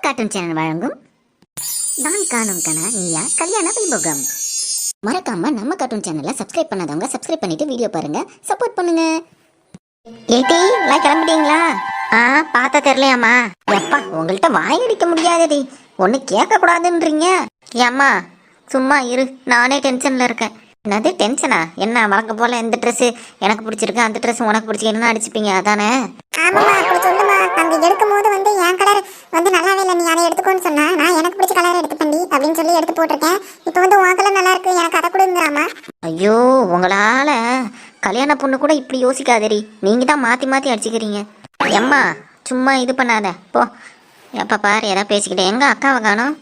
Cartoon channel வழங்கும் நான் காணும் கனா நீயா கல்யாண வைபோகம். மறக்காம நம்ம கார்ட்டூன் சேனலை சப்ஸ்கிரைப் பண்ணாதவங்க சப்ஸ்கிரைப் பண்ணிட்டு வீடியோ பாருங்க, சப்போர்ட் பண்ணுங்க. ஏடி எல்லாம் கிளம்பிட்டீங்களா? பார்த்தா தெரியலையாம்மா. எப்பா உங்கள்கிட்ட வாய் அடிக்க முடியாதடி, ஒன்று கேட்க கூடாதுன்றீங்க. ஏம்மா சும்மா இரு, நானே டென்ஷன்ல இருக்கேன். என்னது டென்ஷனா? என்ன வழக்கம் போல எந்த ட்ரெஸ் எனக்கு பிடிச்சிருக்கு அந்த ட்ரெஸ் உனக்கு பிடிச்சிருக்குன்னு அடிச்சுப்பீங்க அதானே? ஆமாம்மா, அப்படி சொல்லுமா. அங்கே எடுக்கும் போது என் கலர் நல்லாவே இல்லை, நீ அதை எடுத்துக்கோன்னு சொன்னா நான் எனக்கு பிடிச்ச கலர் எடுத்துப்பண்டி அப்படின்னு சொல்லி எடுத்து போட்டிருக்கேன். இப்போ உன் கலர் நல்லா இருக்கு, எனக்கு அதை கொடுங்கறாமா. ஐயோ, உங்களால கல்யாண பொண்ணு கூட இப்படி யோசிக்காதேரி, நீங்க தான் மாத்தி மாத்தி அடிச்சுக்கிறீங்க. எம்மா சும்மா இது பண்ணாத போ. எப்ப பாரு ஏதாவது பேசிக்கிட்டே. எங்க அக்காவை காணோம்?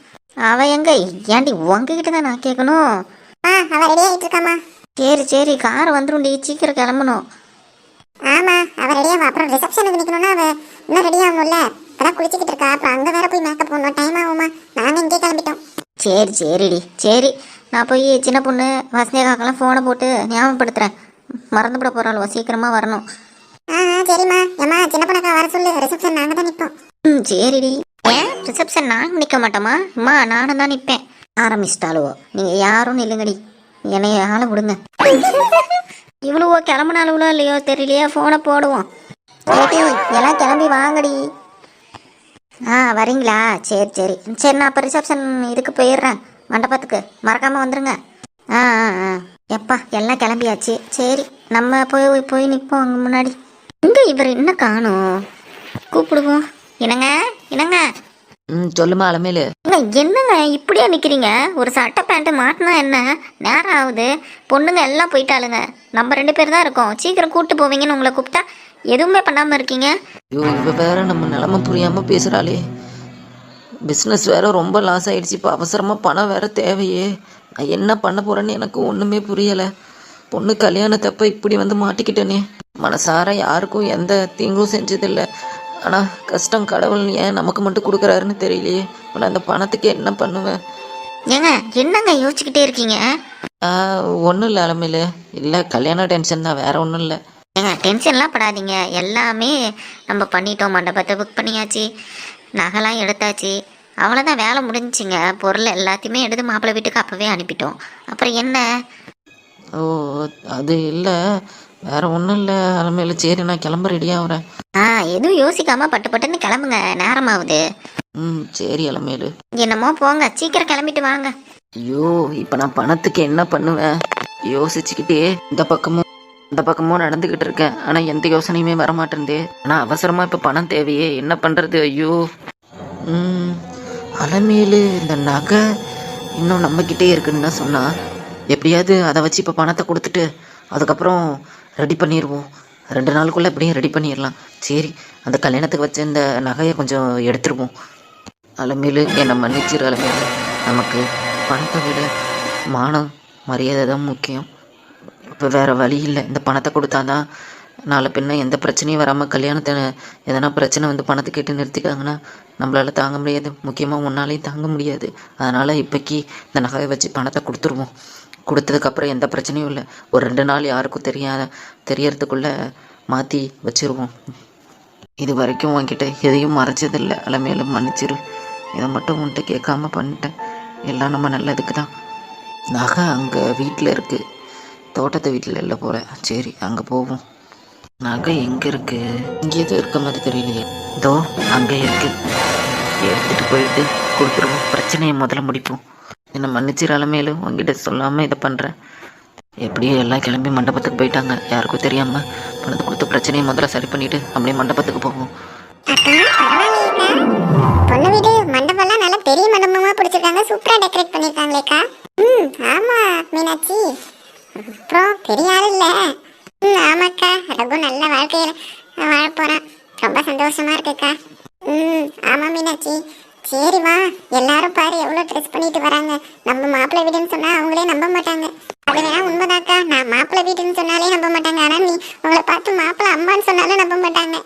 அவ எங்க? ஏண்டி உங்ககிட்ட தான் நான் கேட்கணும். அவ ரெடி ஆகிட்டு இருக்காமா. சரி சரி, கார் வந்துருண்டி, சீக்கிரம் கிளம்பணும். ஆமா, அவ ரெடியாவா. அப்புறம் ரிசப்ஷனுக்கு நிக்கணும்னா அவ இன்னும் ரெடி ஆகணும்ல. இப்பதான் குளிச்சுக்கிட்டு இருக்கா, அப்புறம் அங்க வேற போய் மேக்கப் போடணும், டைம் ஆகுமா. நாங்க இங்கே கிளம்பிட்டோம். சரி சரிடி சரி, நான் போய் சின்ன பொண்ணு வசந்தியக்காக்கெல்லாம் ஃபோனை போட்டு ஞாபகப்படுத்துறேன். மறந்துவிட போறாளோ, சீக்கிரமா வரணும். சரிம்மா. ஏம்மா சின்ன பொண்ணக்கா வர சொல்லு, ரிசப்ஷன் நாங்க தான் நிற்போம். சரிடி. ஏன் ரிசப்ஷன் நாங்கள் நிற்க மாட்டோமா? அம்மா நானும் தான் நிற்பேன். ஆரம்பிச்சிட்டாலுவோ, நீங்கள் யாரும் நில்லுங்கடி, என்னைய ஆள விடுங்க. இவ்வளவோ கிளம்புனாலுவோ இல்லையோ தெரியலையா, ஃபோனை போடுவோம். எல்லாம் கிளம்பி வாங்கடி. வரீங்களா? சரி சரி சரி, நான் அப்போ ரிசப்ஷன் இதுக்கு போயிடுறேன், மண்டபத்துக்கு மறக்காமல் வந்துடுங்க. எப்பா எல்லாம் கிளம்பியாச்சு. சரி நம்ம போய் போய் நிற்போம் அங்கே முன்னாடி. இங்கே இவர் என்ன காணும், கூப்பிடுவோம். என்னங்க என்னங்க. சொல்லுமா அலமேலு. என்னங்க இப்படியா நிக்கிறீங்க? ஒரு சட்டை பேண்ட் மாட்டினா என்ன, நேரம் ஆகுது. பொண்ணுங்க எல்லாம் போயிட்டாளுங்க, நம்ம 2 பேர் தான் இருக்கோம். சீக்கிரம் கூப்பிட்டு போவீங்கன்னு உங்களை கூப்பிட்டா எதுவுமே பண்ணாம இருக்கீங்க. ஐயோ, இவ வேற நம்ம நிலமை புரியாம பேசுறாளே. பிஸ்னஸ் வேற ரொம்ப லாஸ் ஆயிடுச்சு, இப்போ அவசரமா பணம் வேற தேவையே. நான் என்ன பண்ண போறேன்னு எனக்கு ஒண்ணுமே புரியல. பொண்ணு கல்யாணத்தப்ப இப்படி மாட்டிக்கிட்டேனே. மனசார யாருக்கும் எந்த தீங்கும் செஞ்சதில்லை, ஆனால் கஷ்டம் கடவுள் ஏன் நமக்கு மட்டும் கொடுக்குறாருன்னு தெரியலையே. நான் அந்த பணத்துக்கு என்ன பண்ணுவேன்? ஏங்க என்னங்க யோசிச்சுக்கிட்டே இருக்கீங்க? ஒன்றும் இல்லை அலமையில, இல்லை கல்யாண டென்ஷன் தான், வேற ஒன்றும் இல்லை. ஏங்க டென்ஷன்லாம் படாதீங்க, எல்லாமே நம்ம பண்ணிட்டோம். மண்டபத்தை புக் பண்ணியாச்சு, நகைலாம் எடுத்தாச்சு, அவ்வளோதான், வேலை முடிஞ்சிங்க. பொருள் எல்லாத்தையுமே எடுத்து மாப்பிள்ளை வீட்டுக்கு அப்போவே அனுப்பிட்டோம். அப்புறம் என்ன? ஓ அது இல்லை, வேற ஒன்றும் இல்லை அலமையில. சரி நான் கிளம்ப ரெடியாகிறேன். எதுவும் யோசிக்காம பட்டு பட்டுன்னு கிளம்புங்க, நேரமாகுது. சரி அலமேலு. என்னமோ போங்க, சீக்கிரம் கிளம்பிட்டு வாங்க. ஐயோ, இப்போ நான் பணத்துக்கு என்ன பண்ணுவேன் யோசிச்சுக்கிட்டே இந்த பக்கமும் நடந்துக்கிட்டு இருக்கேன். ஆனால் எந்த யோசனையுமே வரமாட்டேன்தே. ஆனால் அவசரமாக இப்போ பணம் தேவையே, என்ன பண்ணுறது? ஐயோ. அலமேலு இந்த நகை இன்னும் நம்மக்கிட்டே இருக்குன்னு தான் சொன்னா. எப்படியாவது அதை வச்சு இப்போ பணத்தை கொடுத்துட்டு அதுக்கப்புறம் ரெடி பண்ணிடுவோம். 2 நாளுக்குள்ளே எப்படியும் ரெடி பண்ணிடலாம். சரி, அந்த கல்யாணத்துக்கு வச்ச இந்த நகையை கொஞ்சம் எடுத்துருவோம். அலமேலு என்னை மன்னிச்சிரு அலமேலு. நமக்கு பணத்தை விட மானம் மரியாதை தான் முக்கியம். இப்போ வேறு வழி இல்லை, இந்த பணத்தை கொடுத்தாதான் நாளை பின்ன எந்த பிரச்சனையும் வராமல், கல்யாணத்தை எதனா பிரச்சனை பணத்தை கேட்டு நிறுத்திட்டாங்கன்னா நம்மளால் தாங்க முடியாது. முக்கியமாக உன்னாலையும் தாங்க முடியாது. அதனால் இப்போக்கி இந்த நகையை வச்சு பணத்தை கொடுத்துருவோம். கொடுத்ததுக்கப்புறம் எந்த பிரச்சனையும் இல்லை. ஒரு 2 நாள் யாருக்கும் தெரியறதுக்குள்ளே மாற்றி வச்சுருவோம். இது வரைக்கும் உன்கிட்ட எதையும் மறைச்சதில்லை அலமேலு, மன்னிச்சிரு. இதை மட்டும் உன்கிட்ட கேட்காம பண்ணிட்டேன். எல்லாம் நம்ம நல்லதுக்கு தான். நகை அங்கே வீட்டில் இருக்குது, தோட்டத்து வீட்டில் இல்லை போல. சரி அங்கே போவோம். நகை எங்கே இருக்குது? இங்கே எதுவும் இருக்க மாதிரி தெரியலையே. இதோ அங்கே இருக்குது, எடுத்துகிட்டு போயிட்டு கொடுத்துருவோம். பிரச்சனையை முதல்ல முடிப்போம். என்னை மன்னிச்சிரு அலமேலு, உங்ககிட்ட சொல்லாமல் இதை பண்ணுறேன். எப்படியும் எல்லாம் கிளம்பி மண்டபத்துக்கு போயிட்டாங்க, யாருக்கும் தெரியாமல் பணத்தை கொடுத்த பிரச்சனையை முதல்ல சரி பண்ணிவிட்டு அப்படியே மண்டபத்துக்கு போவோம். பொண்ணு வீடு மண்டபம்லாம் நல்லா பெரிய மண்டபமா பிடிச்சிருக்காங்க, சூப்பரா டெக்கரேட் பண்ணிருக்காங்களேக்கா. ஆமா மீனாட்சி, அப்புறம் பெரிய ஆள் இல்ல. ஆமாக்கா, ரகு நல்ல வாழ்க்கையில வாழ போறான், ரொம்ப சந்தோஷமா இருக்குக்கா. ஆமா மீனாட்சி. சரி வா, எல்லாரும் பாரு எவ்வளவு ட்ரெஸ் பண்ணிட்டு வராங்க. நம்ம மாப்பிள்ளை வீடுன்னு சொன்னா அவங்களே நம்ப மாட்டாங்க. அது வேணா உண்மைதாக்கா, நான் மாப்பிள்ளை வீடுன்னு சொன்னாலே நம்ப மாட்டாங்க. ஆனா நீ உங்களை பார்த்து மாப்பிள்ளை அம்மான்னு சொன்னாலும் நம்ப மாட்டாங்க.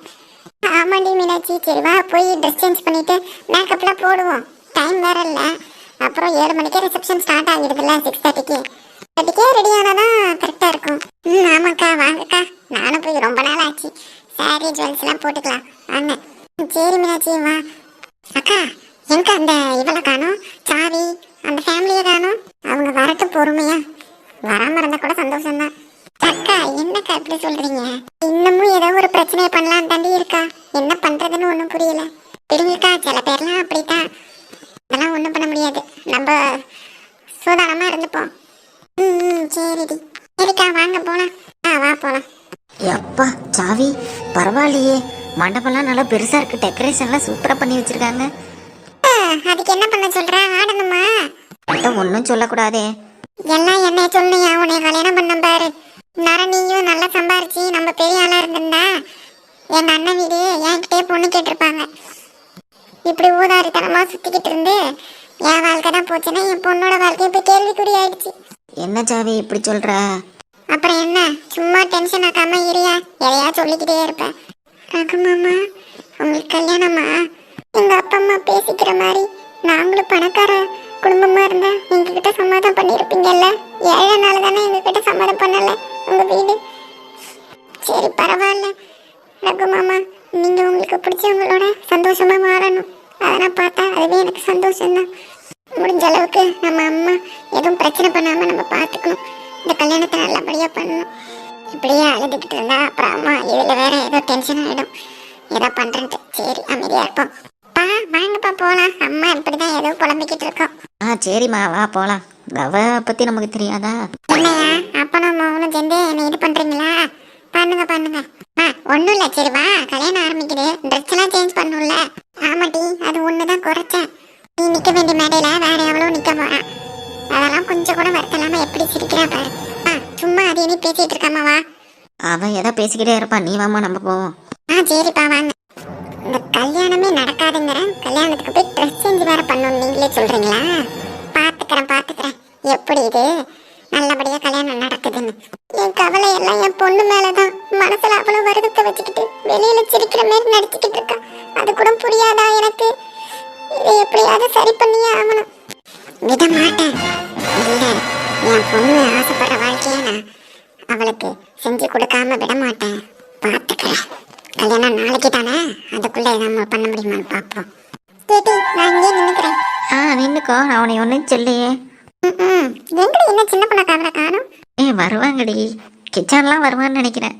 ஆமாண்டி மீனாட்சி. சரி வா, போய் ட்ரெஸ் சேஞ்ச் பண்ணிட்டு மேக்கப்லாம் போடுவோம். டைம் வேற இல்ல, அப்புறம் 7 மணிக்கே ரிசப்ஷன் ஸ்டார்ட் ஆகிடுதுல்ல, 6:30க்கு ரெடி ஆனாதான் கரெக்டா இருக்கும். ஆமாக்கா வாங்கக்கா, நானும் போய் ரொம்ப நாள் ஆச்சு. சாரி ஜுவல்ஸ் எல்லாம் போட்டுக்கலாம் வாங்க. சரி மீனாட்சி வா. அக்கா எங்க அந்த இவளை காணோம், சாவி அந்த ஃபேமிலியை காணோம். அவங்க வரட்டும் பொறுமையா, வராம இருந்தா கூட சந்தோஷம்தான். அக்கா என்னக்கா இப்படி சொல்றீங்க? இன்னமும் ஏதோ ஒரு பிரச்சனையை பண்ணலாம் தாண்டி இருக்கா. என்ன பண்றதுன்னு ஒண்ணும் புரியல. பிடிங்கக்கா, சில பேர்லாம் அப்படித்தான். அதெல்லாம் ஒண்ணும் பண்ண முடியாது. நம்ம சூதானமா இருந்துப்போம். சரிடி. சரிக்கா வாங்க போலாம். வா போலாம். எப்பா சாவி பரவாயில்லையே, மண்டபம்லாம் நல்லா பெருசா இருக்கு, டெக்கரேஷன்லாம் சூப்பரா பண்ணி வச்சிருக்காங்க. அதுக்கு என்ன பண்ண சொல்ற? ஆடணுமா? ஒன்றும் சொல்லக்கூடாதே. எல்லாம் என்னைய சொல்லுயா, உன்னை கல்யாணம் பண்ண பாரு. நீயும் நல்லா சம்பாரிச்சு நம்ம பெரிய ஆளா இருந்திருந்தா என் அண்ணன் வீடு என்கிட்டே பொண்ணு கேட்டிருப்பாங்க. இப்படி ஊதாரித்தனமா சுத்திக்கிட்டு இருந்து என் வாழ்க்கை தான் போச்சுன்னா என் பொண்ணோட வாழ்க்கை இப்ப கேள்விக்குறி ஆயிடுச்சு. என்ன சாவி இப்படி சொல்ற? அப்புறம் என்ன, சும்மா டென்ஷன் ஆக்காம இரியா, எதையா சொல்லிக்கிட்டே இருப்பேன். ரகு மாமா, உங்களுக்கு கல்யாணமா? எங்க அப்பா அம்மா பேசிக்கிற மாதிரி நாங்களும் பணக்கார குடும்பமா இருந்தா எங்ககிட்ட சம்மதம் பண்ணிருப்பீங்கல்ல. ஏழை நாள் தானே எங்ககிட்ட சம்மதம் பண்ணல உங்க வீடு. சரி பரவாயில்ல ரகு மாமா, நீங்க உங்களுக்கு பிடிச்சவங்களோட சந்தோஷமா வாழணும். அதெல்லாம் பார்த்தா அதுவே எனக்கு சந்தோஷம்தான். முடிஞ்ச அளவுக்கு நம்ம அம்மா எதுவும் பிரச்சனை பண்ணாம நம்ம பார்த்துக்கணும். இந்த கல்யாணத்தை நல்லபடியா பண்ணணும். இப்படியே அழுதுகிட்டு இருந்தா அப்புறம் அம்மா இதுல வேற ஏதோ டென்ஷன் ஆயிடும். ஏதோ பண்றது. சரி அமைதியா இருப்போம். வாங்கப்பா போலாம். அம்மா இப்படிதான் ஏதோ புலம்பிக்கிட்டு இருக்கோம். சரிம்மா வா போலாம். அவ பத்தி நமக்கு தெரியாதா? என்னையா அப்பனும் அம்மாவும் சேர்ந்து என்ன இது பண்றீங்களா? பண்ணுங்க. ஒண்ணும் இல்ல. சரி வா, கல்யாணம் ஆரம்பிக்குது. ட்ரெஸ் எல்லாம் சேஞ்ச் பண்ணும்ல. ஆமாட்டி, அது ஒண்ணுதான் குறைச்சேன். நீ நிக்க வேண்டிய மேடையில வேற எவ்வளவு நிக்க போறான். அதெல்லாம் கொஞ்சம் கூட வருத்தலாம எப்படி சிரிக்கிறா பாரு. சும்மா அது இனி பேசிட்டு இருக்காமா. வா. அவன் எதை பேசிக்கிட்டே இருப்பான், நீ வாமா நம்ம போவோம். சரிப்பா வாங்க. இந்த கல்யாணமே நடக்காதுங்கிற கல்யாணத்துக்கு போய் ட்ரெஸ் சேஞ்ச் வேற பண்ணணும் நீங்களே சொல்றீங்களா? பாத்துக்கிறேன் எப்படி இது நல்லபடியா கல்யாணம் நடக்குதுன்னு. என் கவலை எல்லாம் என் பொண்ணு மேலதான். மனசுல அவ்வளவு வருத்தத்தை வச்சுக்கிட்டு வெளியில சிரிக்கிற மாதிரி நடிச்சுக்கிட்டு இருக்கா. அது கூட புரியாதா எனக்கு? இதை எப்படியாவது சரி பண்ணியே ஆகணும். விட மாட்டேன். இல்ல, என் பொண்ணு ஆசைப்படுற வாழ்க்கைய நான் அவளுக்கு செஞ்சு கொடுக்காம விட மாட்டேன். பாத்துக்கிறேன். கல்யாணம் நாளைக்கு தானே, அதுக்குள்ள நம்ம பண்ண முடியுமான்னு பாப்போம். கேட்டி, நான் இங்கே நின்னுக்கிறேன். நின்னுக்கோ, நான் உன்னை ஒன்றும் சொல்லையே. எங்கடி என்ன சின்ன பொண்ணை காவல காணும்? வருவாங்கடி, கிச்சன்லாம் வருவான்னு நினைக்கிறேன்.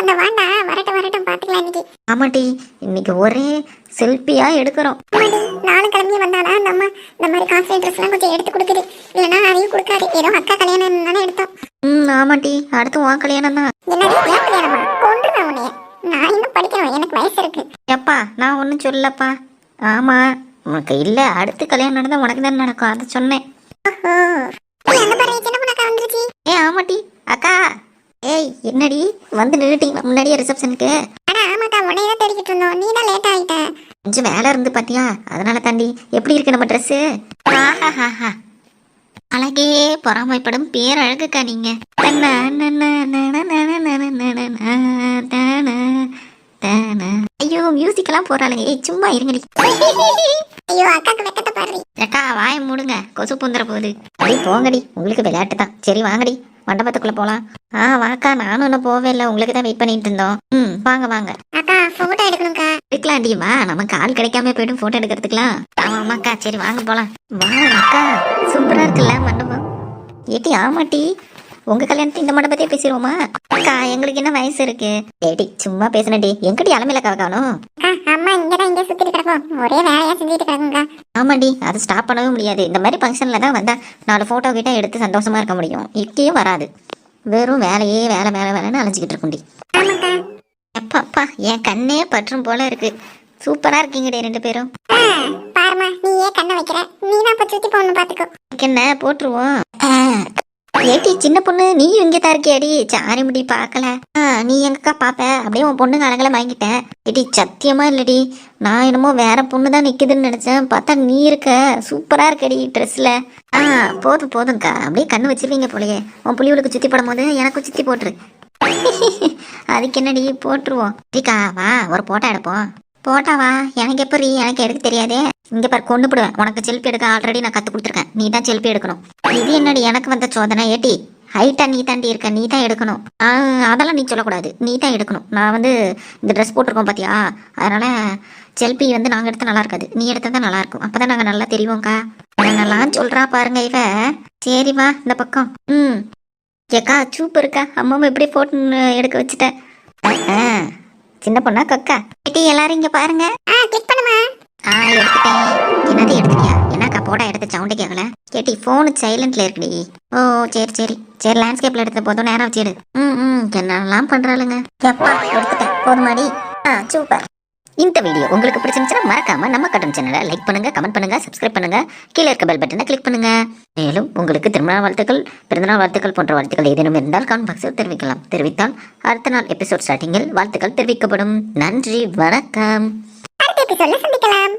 அந்த வாண்டா, வரட்டும் பாத்துக்கலாம். இன்னைக்கு ஆமாட்டி, இன்னைக்கு ஒரே செல்ஃபியா எடுக்கிறோம். நானும் கிளம்பி வந்தாதான் நம்ம இந்த மாதிரி காஸ்ட்லி ட்ரெஸ் எல்லாம் கொஞ்சம் எடுத்து கொடுக்குது. இல்லைன்னா அதையும் கொடுக்காது. ஏதோ அக்கா கல்யாணம் தானே எடுத்தோம். ஆமாட்டி, அடுத்து உன் கல்யாணம் தான். என்னது ஏன் கல்யாணமா? கொண்டுதான் உன்னைய. நான் இன்னும் படிக்கணும், எனக்கு வயசு இருக்கு. எப்பா நான் ஒன்றும் சொல்லப்பா. ஆமா, உனக்கு இல்லை, அடுத்து கல்யாணம் நடந்தால் உனக்கு தானே நடக்கும், அதை சொன்னேன். ஓஹோ, அந்த பாரு சின்ன பொண்ணக்கா வந்துருச்சு. ஆமாட்டி அக்கா. என்னடி வந்து நின்றுட்டீங்களா முன்னாடியே ரிசப்ஷனுக்கு? ஆமாக்கா, உன்னைய தான் தேடிக்கிட்டு இருந்தோம். நீ தான் லேட் ஆயிட்ட. கொஞ்சம் வேலை இருந்து பாத்தியா, அதனால தாண்டி. எப்படி இருக்கு நம்ம ட்ரெஸ்ஸு? அழகே பொறாமைப்படும் பேரழகுக்கா நீங்க. ஐயோ மியூசிக் எல்லாம் போறாளுங்க. சும்மா இருங்கடி. ஐயோ அக்காக்கு வெக்கத்தை பாரு. அக்கா வாய மூடுங்க, கொசு பூந்துற போகுது. அடி போங்கடி, உங்களுக்கு விளையாட்டு தான். சரி வாங்கடி, மண்டபத்துக்குள்ள போலாம். வாக்கா, நானும் இன்னும் போவே இல்லை, உங்களுக்கு தான் வெயிட் பண்ணிட்டு இருந்தோம். வாங்க. அக்கா போட்டோ எடுக்கணும்க்கா. எடுக்கலாம்டி, வா. நமக்கு ஆள் கிடைக்காம போயிடும் போட்டோ எடுக்கிறதுக்குலாம். ஆமாக்கா, சரி வாங்க போலாம். வா அக்கா, சூப்பரா இருக்குல்ல மண்டபம். ஏட்டி ஆமாட்டி, உங்க கல்யாணத்தை இந்த மண்டபத்தையே பேசிடுவோமா? அக்கா எங்களுக்கு என்ன வயசு இருக்கு? ஏடி சும்மா பேசினடி. எங்கடி அலமையில காணும்? அம்மா இங்கதான் இங்கே சுத்திட்டு கிடக்கும், ஒரே வேலையா செஞ்சுட்டு கிடக்குங்க. ஆமாடி, அதை ஸ்டாப் பண்ணவே முடியாது. இந்த மாதிரி ஃபங்க்ஷன்ல தான் வந்தா 4 போட்டோ கிட்ட எடுத்து சந்தோஷமா இருக்க முடியும். இப்பயும் வராது, வெறும் வேலைன்னு அலைஞ்சிக்கிட்டு இருக்கும்டி. அப்பா என் கண்ணே பற்றும் போல இருக்கு. சூப்பரா இருக்கீங்கடி 2 பேரும். பாருமா, நீ ஏன் கண்ணை வைக்கிற? நீ தான் பச்சு சுத்தி போகணும், பாத்துக்கோ. என்ன போட்டுருவோம். ஏட்டி சின்ன பொண்ணு, நீ இங்கே தான் இருக்கியாடி? சாரி முடி பார்க்கல. நீ எங்கக்கா பாப்ப? அப்படியே உன் பொண்ணுங்க அழகெல்லாம் வாங்கிட்டேன். ஏட்டி சத்தியமா இல்லடி, நான் என்னமோ வேற பொண்ணு தான் நிக்குதுன்னு நினைச்சேன். பார்த்தா நீ இருக்க. சூப்பரா இருக்கடி ட்ரெஸ்ல. போதும்க்கா, அப்படியே கண்ணு வச்சிருவீங்க போலயே. உன் புள்ளிகளுக்கு சுத்தி போடும் போது எனக்கும் சுத்தி போட்டுரு. அதுக்கு என்னடி, போட்டுருவோம். சரிக்கா வா, ஒரு போட்டோ எடுப்போம். போட்டாவா? எனக்கு எப்படி? எனக்கு எடுக்க தெரியாதே. இங்க பாரு, கொண்டு போடுவேன். உனக்கு செல்ஃபி எடுக்க ஆல்ரெடி நான் கத்து கொடுத்துருக்கேன். நீ தான் செல்ஃபி எடுக்கணும். இது என்னடி எனக்கு வந்த சோதனை? ஏட்டி ஹைட்டா நீ தாண்டி இருக்க, நீ தான் எடுக்கணும். அதெல்லாம் நீ சொல்லக்கூடாது, நீ தான் எடுக்கணும். நான் வந்து இந்த ட்ரெஸ் போட்டிருக்கோம் பாத்தியா, அதனால செல்ஃபி வந்து நாங்கள் எடுத்தால் நல்லா இருக்காது, நீ எடுத்தால் தான் நல்லா இருக்கும். அப்போ தான் நாங்கள் நல்லா தெரியுவோங்க்கா. என்னெல்லாம் சொல்கிறா பாருங்க இவ. சரி வா இந்த பக்கம். ஏக்கா சூப்பருக்கா, அம்மாவும் எப்படி ஃபோட்டோ எடுக்க வச்சுட்டேன். சின்ன பொண்ணா கக்கா. ஏட்டி எல்லாரும் இங்கே பாருங்க. கிளிக் பண்ணுமா? எடுத்துட்டேன். என்னது எடுத்துட்டியா? என்னக்கா போடா எடுத்த சவுண்டு கேட்கல. கேட்டி ஃபோனு சைலண்ட்ல இருக்குடி. ஓ சரி சரி சரி, லேண்ட்ஸ்கேப்ல எடுத்த போதும் நேரம் வச்சிடு. என்னெல்லாம் பண்றாளுங்க. எப்பா எடுத்துட்டேன் போதுமாடி. சூப்பர். இந்த வீடியோ உங்களுக்கு பிடிச்சிருந்துச்சுன்னா மறக்காம நம்ம கார்ட்டூன் சேனலை லைக் பண்ணுங்க, கமெண்ட் பண்ணுங்க, சப்ஸ்கிரைப் பண்ணுங்க, கீழே இருக்க பெல் பட்டனை கிளிக் பண்ணுங்க. மேலும் உங்களுக்கு திருமண வாழ்த்துக்கள், பிறந்தநாள் வாழ்த்துக்கள் போன்ற வாழ்த்துக்கள் ஏதேனும் இருந்தால் கமெண்ட் பாக்ஸில் தெரிவிக்கலாம். தெரிவித்தால் அடுத்த நாள் எபிசோட் ஸ்டார்டிங்கில் வாழ்த்துக்கள் தெரிவிக்கப்படும். நன்றி, வணக்கம். அடுத்த எபிசோட்ல சந்திக்கலாம்.